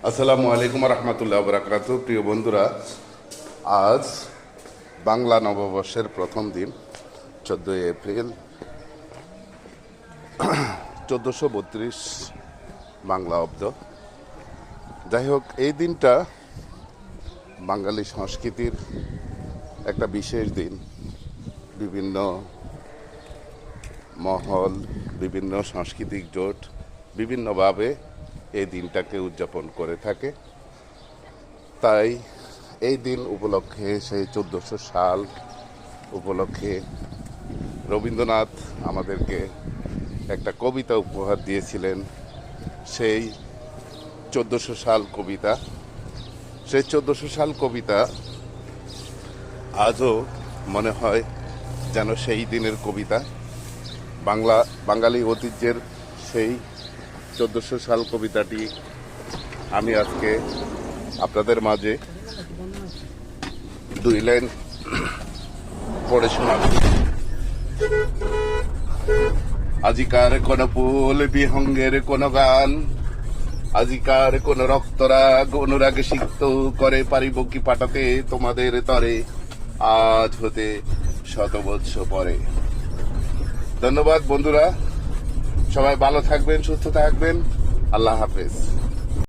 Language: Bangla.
আসসালামু আলাইকুম রহমতুল্লাহ বরাকাতু। প্রিয় বন্ধুরা, আজ বাংলা নববর্ষের প্রথম দিন 14 এপ্রিল 1432 বাংলা অব্দ। যাই হোক, এই দিনটা বাঙালি সংস্কৃতির একটা বিশেষ দিন। বিভিন্ন মহল, বিভিন্ন সাংস্কৃতিক জোট বিভিন্নভাবে এই দিনটাকে উদযাপন করে থাকে। তাই এই দিন উপলক্ষে, সেই 1400 সাল উপলক্ষে রবীন্দ্রনাথ আমাদেরকে একটা কবিতা উপহার দিয়েছিলেন। সেই 1400 সাল কবিতা, সেই 1400 সাল কবিতা আজও মনে হয় যেন সেই দিনের কবিতা। বাঙালি ঐতিহ্যের সেই 1400 সাল কবিতাটি আমি আজকে আপনাদের মাঝে 2 লাইন পড়ে শোনাব। আজিকার কোন ফুল বিহঙ্গের কোন গান, আজিকার কোন রক্তরাগ অনুরাগে সিক্ত করে পারিব কি পাঠাতে তোমাদের তরে, আজ হতে 100 বৎসর পরে। ধন্যবাদ বন্ধুরা, সবাই ভালো থাকবেন, সুস্থ থাকবেন। আল্লাহ হাফেজ।